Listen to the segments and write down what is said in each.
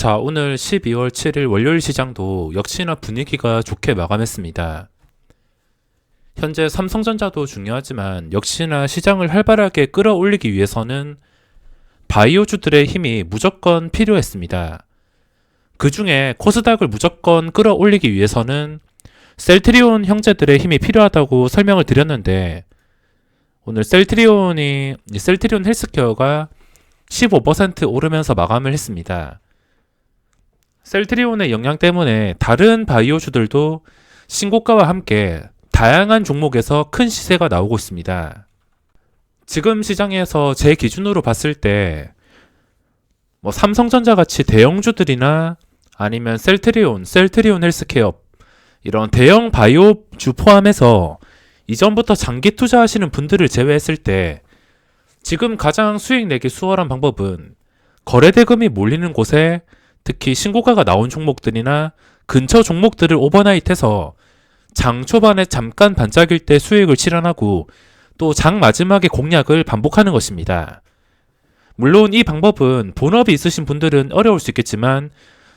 자, 오늘 12월 7일 월요일 시장도 역시나 분위기가 좋게 마감했습니다. 현재 삼성전자도 중요하지만 역시나 시장을 활발하게 끌어올리기 위해서는 바이오주들의 힘이 무조건 필요했습니다. 그 중에 코스닥을 무조건 끌어올리기 위해서는 셀트리온 형제들의 힘이 필요하다고 설명을 드렸는데, 오늘 셀트리온 헬스케어가 15% 오르면서 마감을 했습니다. 셀트리온의 영향 때문에 다른 바이오주들도 신고가와 함께 다양한 종목에서 큰 시세가 나오고 있습니다. 지금 시장에서 제 기준으로 봤을 때 삼성전자 같이 대형주들이나 아니면 셀트리온 헬스케어 이런 대형 바이오주 포함해서 이전부터 장기 투자하시는 분들을 제외했을 때 지금 가장 수익 내기 수월한 방법은 거래대금이 몰리는 곳에 특히 신고가가 나온 종목들이나 근처 종목들을 오버나잇해서 장 초반에 잠깐 반짝일 때 수익을 실현하고 또 장 마지막에 공략을 반복하는 것입니다. 물론 이 방법은 본업이 있으신 분들은 어려울 수 있겠지만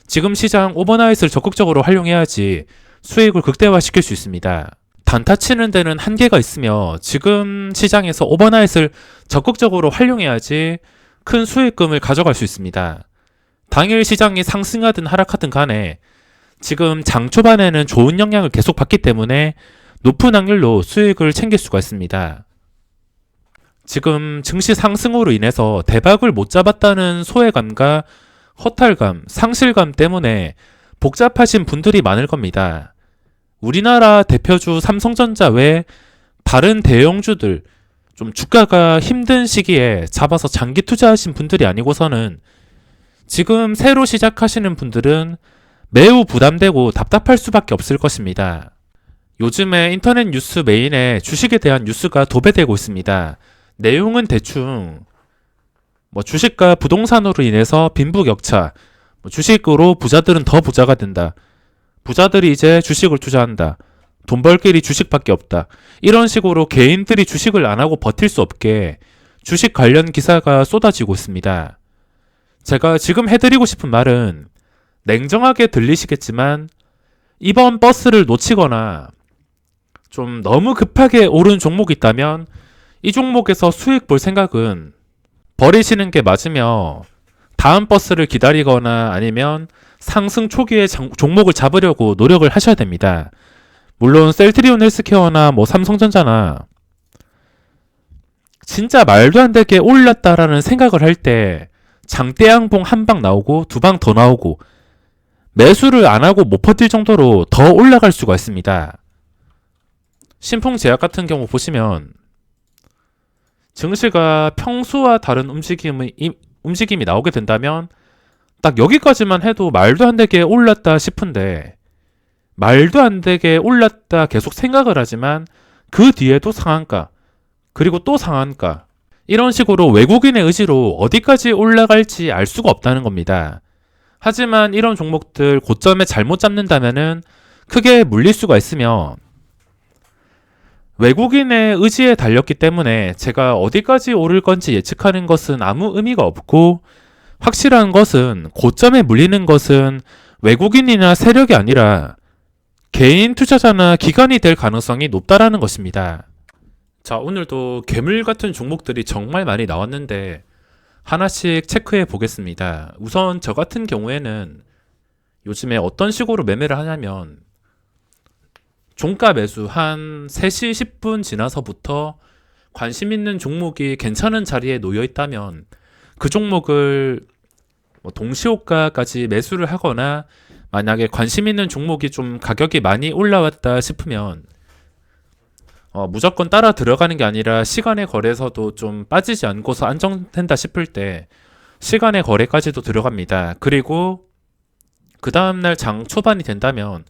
지금 시장 오버나잇을 적극적으로 활용해야지 수익을 극대화시킬 수 있습니다. 단타 치는 데는 한계가 있으며 지금 시장에서 오버나잇을 적극적으로 활용해야지 큰 수익금을 가져갈 수 있습니다. 당일 시장이 상승하든 하락하든 간에 지금 장 초반에는 좋은 영향을 계속 받기 때문에 높은 확률로 수익을 챙길 수가 있습니다. 지금 증시 상승으로 인해서 대박을 못 잡았다는 소외감과 허탈감, 상실감 때문에 복잡하신 분들이 많을 겁니다. 우리나라 대표주 삼성전자 외 다른 대형주들 좀 주가가 힘든 시기에 잡아서 장기 투자하신 분들이 아니고서는 지금 새로 시작하시는 분들은 매우 부담되고 답답할 수밖에 없을 것입니다. 요즘에 인터넷 뉴스 메인에 주식에 대한 뉴스가 도배되고 있습니다. 내용은 대충 주식과 부동산으로 인해서 빈부격차, 주식으로 부자들은 더 부자가 된다. 부자들이 이제 주식을 투자한다. 돈 벌 길이 주식밖에 없다. 이런 식으로 개인들이 주식을 안 하고 버틸 수 없게 주식 관련 기사가 쏟아지고 있습니다. 제가 지금 해드리고 싶은 말은 냉정하게 들리시겠지만 이번 버스를 놓치거나 좀 너무 급하게 오른 종목이 있다면 이 종목에서 수익 볼 생각은 버리시는 게 맞으며 다음 버스를 기다리거나 아니면 상승 초기에 종목을 잡으려고 노력을 하셔야 됩니다. 물론 셀트리온 헬스케어나 삼성전자나 진짜 말도 안 되게 올랐다라는 생각을 할 때 장대양봉 한 방 나오고 두 방 더 나오고 매수를 안 하고 못 버틸 정도로 더 올라갈 수가 있습니다. 신풍제약 같은 경우 보시면 증시가 평소와 다른 움직임이 나오게 된다면 딱 여기까지만 해도 말도 안 되게 올랐다 싶은데 말도 안 되게 올랐다 계속 생각을 하지만 그 뒤에도 상한가 그리고 또 상한가 이런 식으로 외국인의 의지로 어디까지 올라갈지 알 수가 없다는 겁니다. 하지만 이런 종목들 고점에 잘못 잡는다면은 크게 물릴 수가 있으며 외국인의 의지에 달렸기 때문에 제가 어디까지 오를 건지 예측하는 것은 아무 의미가 없고 확실한 것은 고점에 물리는 것은 외국인이나 세력이 아니라 개인 투자자나 기관이 될 가능성이 높다라는 것입니다. 자, 오늘도 괴물 같은 종목들이 정말 많이 나왔는데 하나씩 체크해 보겠습니다. 우선 저 같은 경우에는 요즘에 어떤 식으로 매매를 하냐면 종가 매수 한 3시 10분 지나서부터 관심 있는 종목이 괜찮은 자리에 놓여 있다면 그 종목을 동시호가까지 매수를 하거나 만약에 관심 있는 종목이 좀 가격이 많이 올라왔다 싶으면 무조건 따라 들어가는 게 아니라 시간의 거래에서도 좀 빠지지 않고서 안정된다 싶을 때 시간의 거래까지도 들어갑니다. 그리고 그 다음날 장 초반이 된다면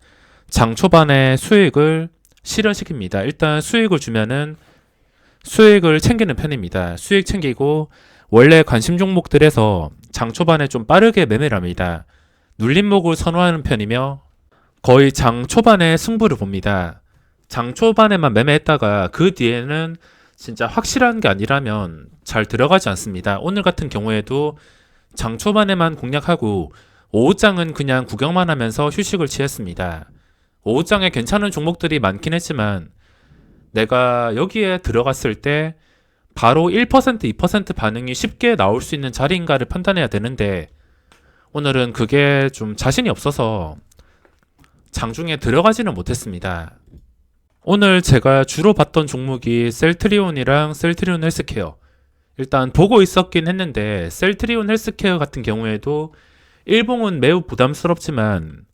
장 초반에 수익을 실현시킵니다. 일단 수익을 주면은 수익을 챙기는 편입니다. 수익 챙기고 원래 관심 종목들에서 장 초반에 좀 빠르게 매매를 합니다. 눌림목을 선호하는 편이며 거의 장 초반에 승부를 봅니다. 장 초반에만 매매했다가 그 뒤에는 진짜 확실한 게 아니라면 잘 들어가지 않습니다. 오늘 같은 경우에도 장 초반에만 공략하고 오후장은 그냥 구경만 하면서 휴식을 취했습니다. 오후장에 괜찮은 종목들이 많긴 했지만 내가 여기에 들어갔을 때 바로 1%, 2% 반응이 쉽게 나올 수 있는 자리인가를 판단해야 되는데 오늘은 그게 좀 자신이 없어서 장중에 들어가지는 못했습니다. 오늘 제가 주로 봤던 종목이 셀트리온이랑 셀트리온 헬스케어. 일단 보고 있었긴 했는데 셀트리온 헬스케어 같은 경우에도 일봉은 매우 부담스럽지만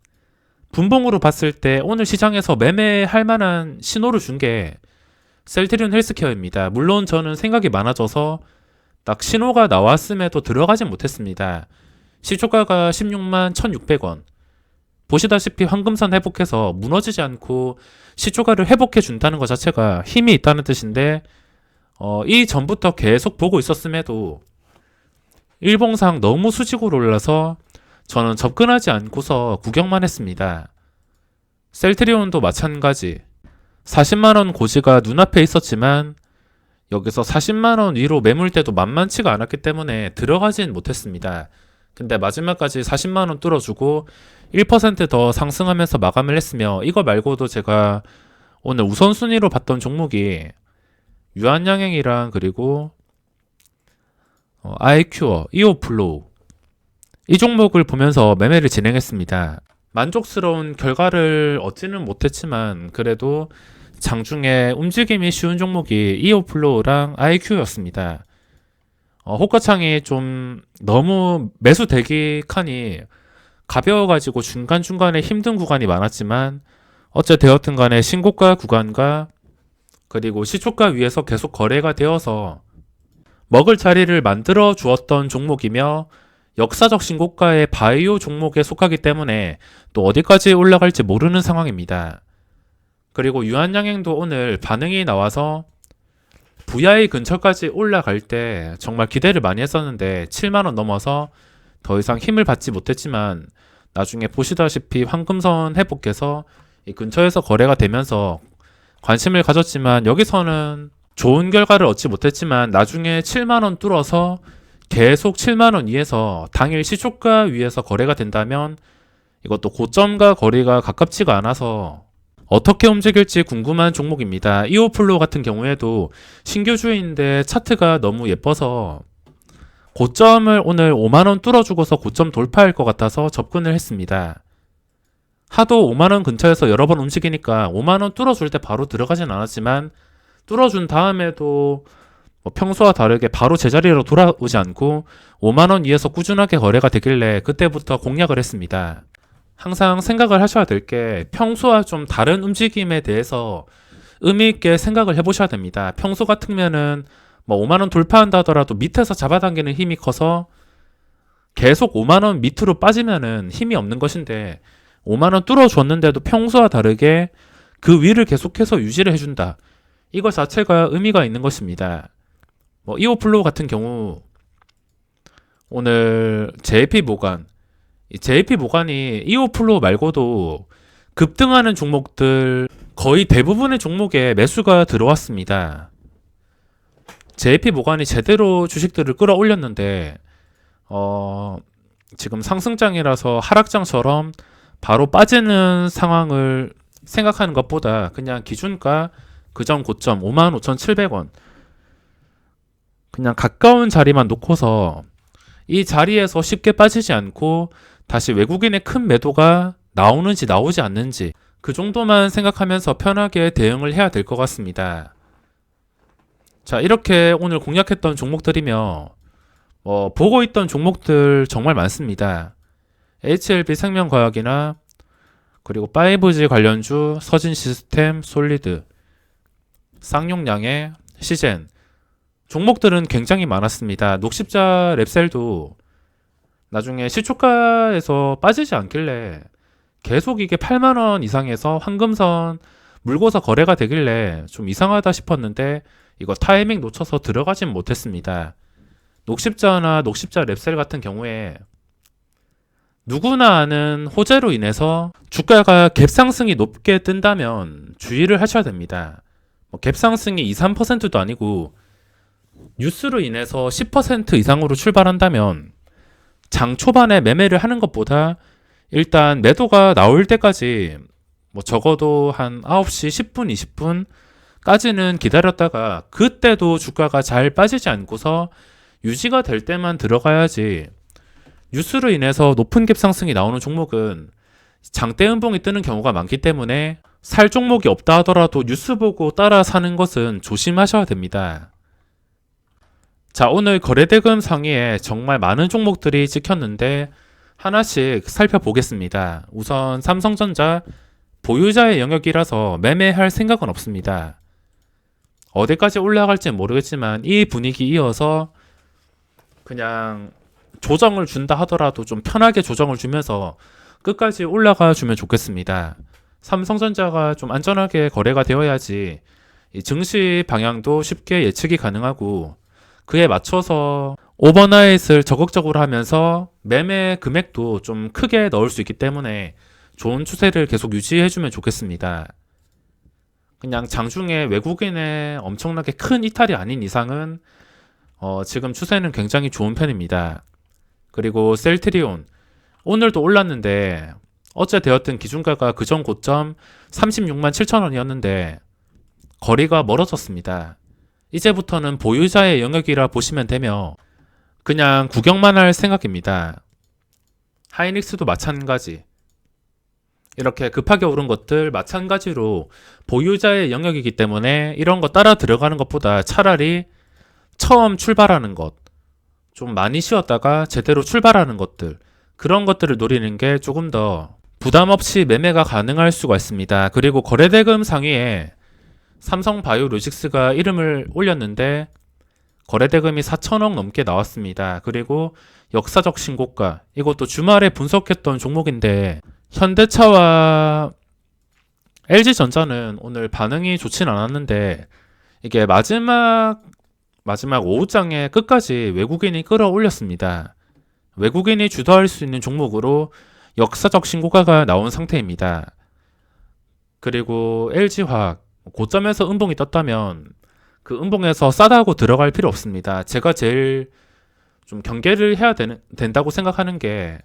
분봉으로 봤을 때 오늘 시장에서 매매할 만한 신호를 준 게 셀트리온 헬스케어입니다. 물론 저는 생각이 많아져서 딱 신호가 나왔음에도 들어가진 못했습니다. 시초가가 16만 1,600원. 보시다시피 황금선 회복해서 무너지지 않고 시초가를 회복해 준다는 것 자체가 힘이 있다는 뜻인데 이 전부터 계속 보고 있었음에도 일봉상 너무 수직으로 올라서 저는 접근하지 않고서 구경만 했습니다. 셀트리온도 마찬가지. 40만원 고지가 눈앞에 있었지만 여기서 40만원 위로 매물대도 만만치가 않았기 때문에 들어가진 못했습니다. 근데 마지막까지 40만원 뚫어주고 1%더 상승하면서 마감을 했으며 이거 말고도 제가 오늘 우선순위로 봤던 종목이 유한양행이랑 그리고 아이큐어, 이오플로우 이 종목을 보면서 매매를 진행했습니다. 만족스러운 결과를 얻지는 못했지만 그래도 장중에 움직임이 쉬운 종목이 이오플로우랑 아이큐였습니다. 호가창이 좀 너무 매수 대기 칸이 가벼워가지고 중간중간에 힘든 구간이 많았지만 어찌되었든 간에 신고가 구간과 그리고 시초가 위에서 계속 거래가 되어서 먹을 자리를 만들어 주었던 종목이며 역사적 신고가의 바이오 종목에 속하기 때문에 또 어디까지 올라갈지 모르는 상황입니다. 그리고 유한양행도 오늘 반응이 나와서 VI 근처까지 올라갈 때 정말 기대를 많이 했었는데 7만원 넘어서 더 이상 힘을 받지 못했지만 나중에 보시다시피 황금선 회복해서 이 근처에서 거래가 되면서 관심을 가졌지만 여기서는 좋은 결과를 얻지 못했지만 나중에 7만원 뚫어서 계속 7만원 위에서 당일 시초가 위에서 거래가 된다면 이것도 고점과 거리가 가깝지가 않아서 어떻게 움직일지 궁금한 종목입니다. 이오플로 같은 경우에도 신규주인데 차트가 너무 예뻐서 고점을 오늘 5만원 뚫어주고서 고점 돌파할 것 같아서 접근을 했습니다. 하도 5만원 근처에서 여러 번 움직이니까 5만원 뚫어줄 때 바로 들어가진 않았지만 뚫어준 다음에도 평소와 다르게 바로 제자리로 돌아오지 않고 5만원 위에서 꾸준하게 거래가 되길래 그때부터 공략을 했습니다. 항상 생각을 하셔야 될 게 평소와 좀 다른 움직임에 대해서 의미있게 생각을 해보셔야 됩니다. 평소 같으면은 5만원 돌파한다 하더라도 밑에서 잡아당기는 힘이 커서 계속 5만원 밑으로 빠지면은 힘이 없는 것인데 5만원 뚫어줬는데도 평소와 다르게 그 위를 계속해서 유지를 해준다. 이것 자체가 의미가 있는 것입니다. 이오플로우 같은 경우 오늘 JP모간 이 JP모간이 이오플로우 말고도 급등하는 종목들 거의 대부분의 종목에 매수가 들어왔습니다. JP모간이 제대로 주식들을 끌어올렸는데 지금 상승장이라서 하락장처럼 바로 빠지는 상황을 생각하는 것보다 그냥 기준가 그전 고점 55,700원 그냥 가까운 자리만 놓고서 이 자리에서 쉽게 빠지지 않고 다시 외국인의 큰 매도가 나오는지 나오지 않는지 그 정도만 생각하면서 편하게 대응을 해야 될 것 같습니다. 자, 이렇게 오늘 공략했던 종목들이며 보고 있던 종목들 정말 많습니다. HLB 생명과학이나 그리고 5G 관련주 서진시스템, 솔리드, 쌍용양의 시젠 종목들은 굉장히 많았습니다. 녹십자 랩셀도 나중에 시초가에서 빠지지 않길래 계속 이게 8만원 이상에서 황금선 물고서 거래가 되길래 좀 이상하다 싶었는데 이거 타이밍 놓쳐서 들어가진 못했습니다. 녹십자나 녹십자 랩셀 같은 경우에 누구나 아는 호재로 인해서 주가가 갭상승이 높게 뜬다면 주의를 하셔야 됩니다. 갭상승이 2, 3%도 아니고 뉴스로 인해서 10% 이상으로 출발한다면 장 초반에 매매를 하는 것보다 일단 매도가 나올 때까지 뭐 적어도 한 9시 10분, 20분까지는 기다렸다가 그때도 주가가 잘 빠지지 않고서 유지가 될 때만 들어가야지, 뉴스로 인해서 높은 갭 상승이 나오는 종목은 장대 음봉이 뜨는 경우가 많기 때문에 살 종목이 없다 하더라도 뉴스 보고 따라 사는 것은 조심하셔야 됩니다. 자, 오늘 거래대금 상위에 정말 많은 종목들이 찍혔는데 하나씩 살펴보겠습니다. 우선 삼성전자 보유자의 영역이라서 매매할 생각은 없습니다. 어디까지 올라갈지 모르겠지만 이 분위기 이어서 그냥 조정을 준다 하더라도 좀 편하게 조정을 주면서 끝까지 올라가 주면 좋겠습니다. 삼성전자가 좀 안전하게 거래가 되어야지 이 증시 방향도 쉽게 예측이 가능하고 그에 맞춰서 오버나잇을 적극적으로 하면서 매매 금액도 좀 크게 넣을 수 있기 때문에 좋은 추세를 계속 유지해주면 좋겠습니다. 그냥 장중에 외국인의 엄청나게 큰 이탈이 아닌 이상은 지금 추세는 굉장히 좋은 편입니다. 그리고 셀트리온 오늘도 올랐는데 어째 되었든 기준가가 그전 고점 36만 7천 원이었는데 거리가 멀어졌습니다. 이제부터는 보유자의 영역이라 보시면 되며 그냥 구경만 할 생각입니다. 하이닉스도 마찬가지. 이렇게 급하게 오른 것들 마찬가지로 보유자의 영역이기 때문에 이런 거 따라 들어가는 것보다 차라리 처음 출발하는 것, 좀 많이 쉬었다가 제대로 출발하는 것들, 그런 것들을 노리는 게 조금 더 부담 없이 매매가 가능할 수가 있습니다. 그리고 거래대금 상위에 삼성바이오로직스가 이름을 올렸는데 거래대금이 4천억 넘게 나왔습니다. 그리고 역사적 신고가, 이것도 주말에 분석했던 종목인데 현대차와 LG전자는 오늘 반응이 좋진 않았는데 이게 마지막 오후장에 끝까지 외국인이 끌어올렸습니다. 외국인이 주도할 수 있는 종목으로 역사적 신고가가 나온 상태입니다. 그리고 LG화학 고점에서 음봉이 떴다면 그 음봉에서 싸다고 들어갈 필요 없습니다. 제가 제일 좀 경계를 해야 된다고 생각하는 게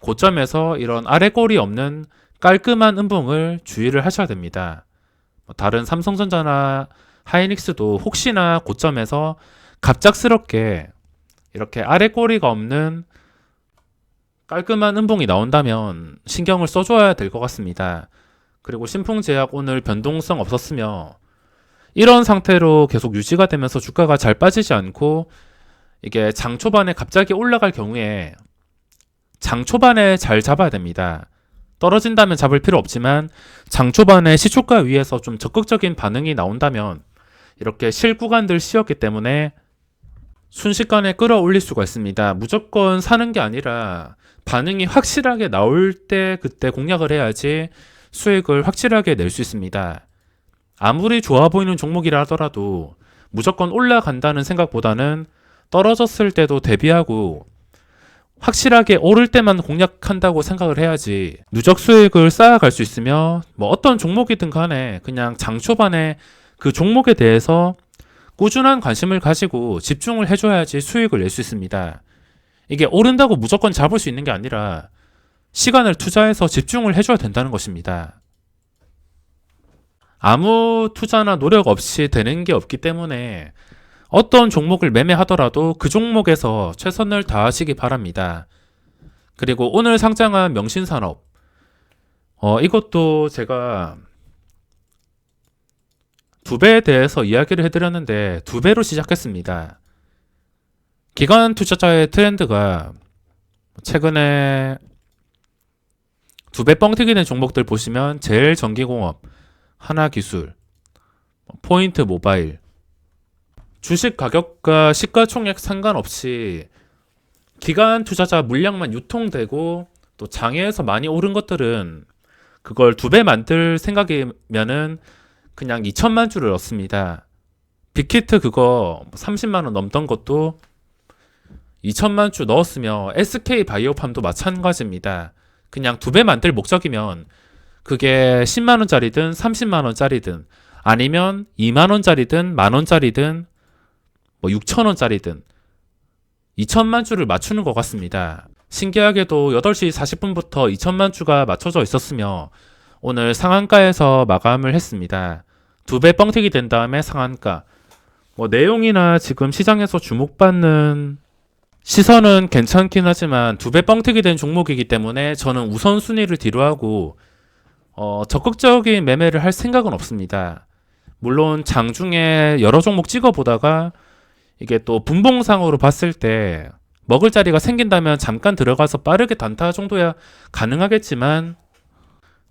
고점에서 이런 아래꼴이 없는 깔끔한 음봉을 주의를 하셔야 됩니다. 다른 삼성전자나 하이닉스도 혹시나 고점에서 갑작스럽게 이렇게 아래꼬리가 없는 깔끔한 음봉이 나온다면 신경을 써줘야 될 것 같습니다. 그리고 신풍제약 오늘 변동성 없었으며 이런 상태로 계속 유지가 되면서 주가가 잘 빠지지 않고 이게 장 초반에 갑자기 올라갈 경우에 장 초반에 잘 잡아야 됩니다. 떨어진다면 잡을 필요 없지만 장 초반에 시초가 위에서 좀 적극적인 반응이 나온다면 이렇게 실구간들 씌었기 때문에 순식간에 끌어올릴 수가 있습니다. 무조건 사는 게 아니라 반응이 확실하게 나올 때 그때 공략을 해야지 수익을 확실하게 낼 수 있습니다. 아무리 좋아 보이는 종목이라 하더라도 무조건 올라간다는 생각보다는 떨어졌을 때도 대비하고 확실하게 오를 때만 공략한다고 생각을 해야지 누적 수익을 쌓아갈 수 있으며 뭐 어떤 종목이든 간에 그냥 장 초반에 그 종목에 대해서 꾸준한 관심을 가지고 집중을 해줘야지 수익을 낼 수 있습니다. 이게 오른다고 무조건 잡을 수 있는 게 아니라 시간을 투자해서 집중을 해줘야 된다는 것입니다. 아무 투자나 노력 없이 되는 게 없기 때문에 어떤 종목을 매매하더라도 그 종목에서 최선을 다하시기 바랍니다. 그리고 오늘 상장한 명신산업 이것도 제가 2배에 대해서 이야기를 해드렸는데 2배로 시작했습니다. 기관 투자자의 트렌드가 최근에 2배 뻥튀기 된 종목들 보시면 제일전기공업, 하나기술, 포인트 모바일, 주식 가격과 시가총액 상관없이 기관 투자자 물량만 유통되고 또 장에서 많이 오른 것들은 그걸 2배 만들 생각이면은 그냥 2천만 주를 얻습니다. 빅히트 그거 30만원 넘던 것도 2천만 주 넣었으며 SK 바이오팜도 마찬가지입니다. 그냥 2배 만들 목적이면 그게 10만원짜리든 30만원짜리든 아니면 2만원짜리든 만원짜리든 뭐 6천원짜리든 2천만 주를 맞추는 것 같습니다. 신기하게도 8시 40분부터 2천만 주가 맞춰져 있었으며 오늘 상한가에서 마감을 했습니다. 2배 뻥튀기 된 다음에 상한가. 내용이나 지금 시장에서 주목받는 시선은 괜찮긴 하지만 2배 뻥튀기 된 종목이기 때문에 저는 우선순위를 뒤로하고 적극적인 매매를 할 생각은 없습니다. 물론 장중에 여러 종목 찍어보다가 이게 또 분봉상으로 봤을 때 먹을 자리가 생긴다면 잠깐 들어가서 빠르게 단타 정도야 가능하겠지만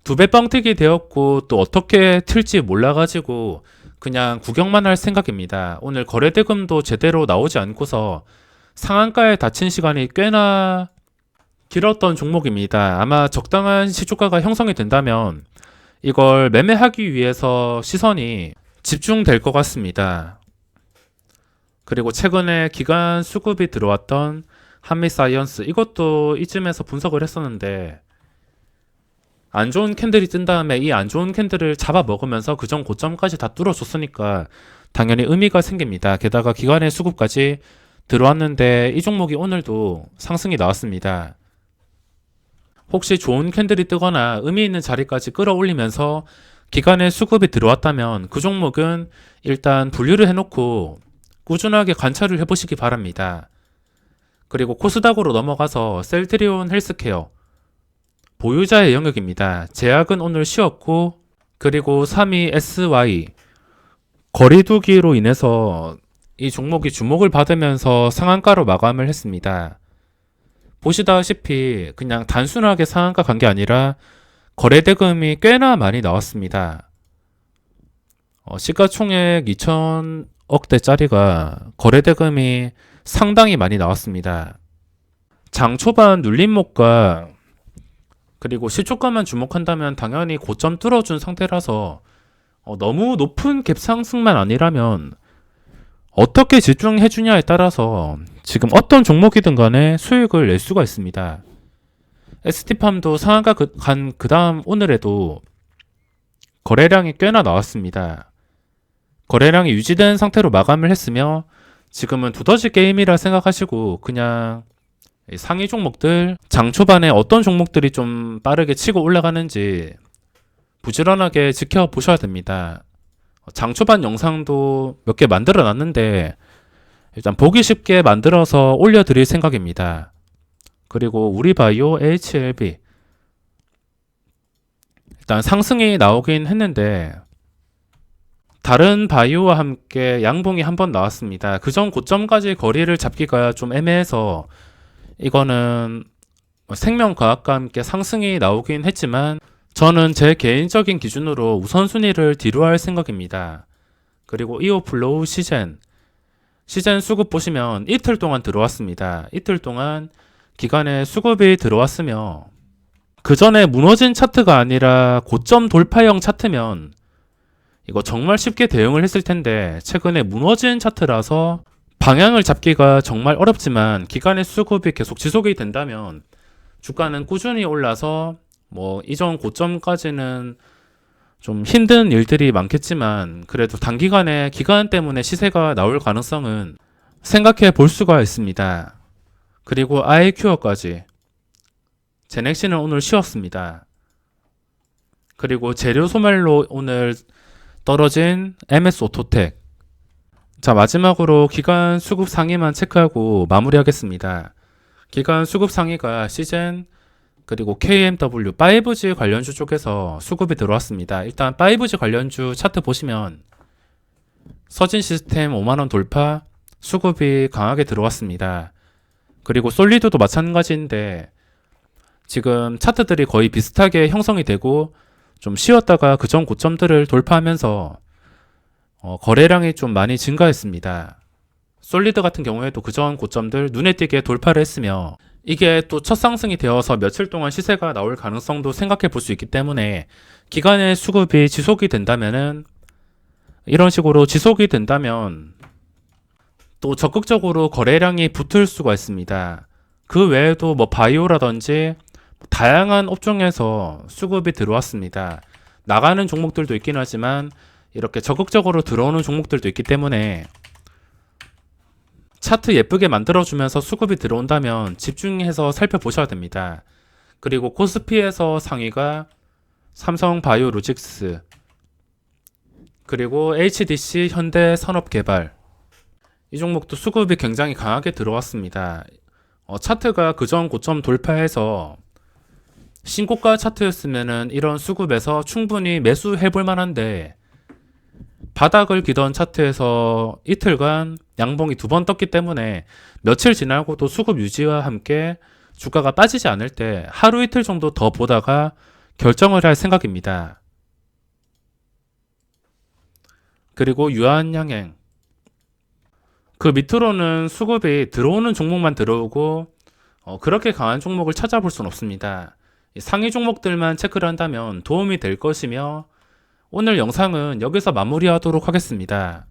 2배 뻥튀기 되었고 또 어떻게 튈지 몰라가지고 그냥 구경만 할 생각입니다. 오늘 거래대금도 제대로 나오지 않고서 상한가에 닫힌 시간이 꽤나 길었던 종목입니다. 아마 적당한 시초가가 형성이 된다면 이걸 매매하기 위해서 시선이 집중될 것 같습니다. 그리고 최근에 기관 수급이 들어왔던 한미사이언스, 이것도 이쯤에서 분석을 했었는데 안 좋은 캔들이 뜬 다음에 이 안 좋은 캔들을 잡아먹으면서 그전 고점까지 다 뚫어줬으니까 당연히 의미가 생깁니다. 게다가 기관의 수급까지 들어왔는데 이 종목이 오늘도 상승이 나왔습니다. 혹시 좋은 캔들이 뜨거나 의미 있는 자리까지 끌어올리면서 기관의 수급이 들어왔다면 그 종목은 일단 분류를 해놓고 꾸준하게 관찰을 해보시기 바랍니다. 그리고 코스닥으로 넘어가서 셀트리온 헬스케어 보유자의 영역입니다. 제약은 오늘 쉬었고 그리고 3위 SY 거리두기로 인해서 이 종목이 주목을 받으면서 상한가로 마감을 했습니다. 보시다시피 그냥 단순하게 상한가 간 게 아니라 거래대금이 꽤나 많이 나왔습니다. 시가총액 2천억대짜리가 거래대금이 상당히 많이 나왔습니다. 장 초반 눌림목과 그리고 시초가만 주목한다면 당연히 고점 뚫어준 상태라서 너무 높은 갭 상승만 아니라면 어떻게 집중해주냐에 따라서 지금 어떤 종목이든 간에 수익을 낼 수가 있습니다. ST팜도 상한가 간 그 다음 오늘에도 거래량이 꽤나 나왔습니다. 거래량이 유지된 상태로 마감을 했으며 지금은 두더지 게임이라 생각하시고 그냥 상위 종목들 장 초반에 어떤 종목들이 좀 빠르게 치고 올라가는지 부지런하게 지켜보셔야 됩니다. 장 초반 영상도 몇 개 만들어 놨는데 일단 보기 쉽게 만들어서 올려드릴 생각입니다. 그리고 우리바이오 HLB 일단 상승이 나오긴 했는데 다른 바이오와 함께 양봉이 한번 나왔습니다. 그전 고점까지 거리를 잡기가 좀 애매해서 이거는 생명과학과 함께 상승이 나오긴 했지만 저는 제 개인적인 기준으로 우선순위를 뒤로할 생각입니다. 그리고 이오플로우 시젠 수급 보시면 이틀 동안 들어왔습니다. 이틀 동안 기간에 수급이 들어왔으며 그 전에 무너진 차트가 아니라 고점 돌파형 차트면 이거 정말 쉽게 대응을 했을 텐데 최근에 무너진 차트라서 방향을 잡기가 정말 어렵지만 기간의 수급이 계속 지속이 된다면 주가는 꾸준히 올라서 이전 고점까지는 좀 힘든 일들이 많겠지만 그래도 단기간에 기간 때문에 시세가 나올 가능성은 생각해 볼 수가 있습니다. 그리고 아이큐어까지 제넥시는 오늘 쉬었습니다. 그리고 재료 소멸로 오늘 떨어진 MS 오토텍. 자, 마지막으로 기간 수급 상위만 체크하고 마무리하겠습니다. 기간 수급 상위가 시젠 그리고 KMW 5G 관련주 쪽에서 수급이 들어왔습니다. 일단 5G 관련주 차트 보시면 서진 시스템 5만원 돌파 수급이 강하게 들어왔습니다. 그리고 솔리드도 마찬가지인데 지금 차트들이 거의 비슷하게 형성이 되고 좀 쉬었다가 그전 고점들을 돌파하면서 거래량이 좀 많이 증가했습니다. 솔리드 같은 경우에도 그전 고점들 눈에 띄게 돌파를 했으며 이게 또 첫 상승이 되어서 며칠 동안 시세가 나올 가능성도 생각해 볼 수 있기 때문에 기간의 수급이 지속이 된다면은 이런 식으로 지속이 된다면 또 적극적으로 거래량이 붙을 수가 있습니다. 그 외에도 바이오라든지 다양한 업종에서 수급이 들어왔습니다. 나가는 종목들도 있긴 하지만 이렇게 적극적으로 들어오는 종목들도 있기 때문에 차트 예쁘게 만들어주면서 수급이 들어온다면 집중해서 살펴보셔야 됩니다. 그리고 코스피에서 상위가 삼성바이오로직스, 그리고 HDC 현대산업개발, 이 종목도 수급이 굉장히 강하게 들어왔습니다. 차트가 그전 고점 돌파해서 신고가 차트였으면은 이런 수급에서 충분히 매수해볼 만한데, 바닥을 기던 차트에서 이틀간 양봉이 2번 떴기 때문에 며칠 지나고도 수급 유지와 함께 주가가 빠지지 않을 때 하루 이틀 정도 더 보다가 결정을 할 생각입니다. 그리고 유한양행, 그 밑으로는 수급이 들어오는 종목만 들어오고 그렇게 강한 종목을 찾아볼 수는 없습니다. 상위 종목들만 체크를 한다면 도움이 될 것이며, 오늘 영상은 여기서 마무리하도록 하겠습니다.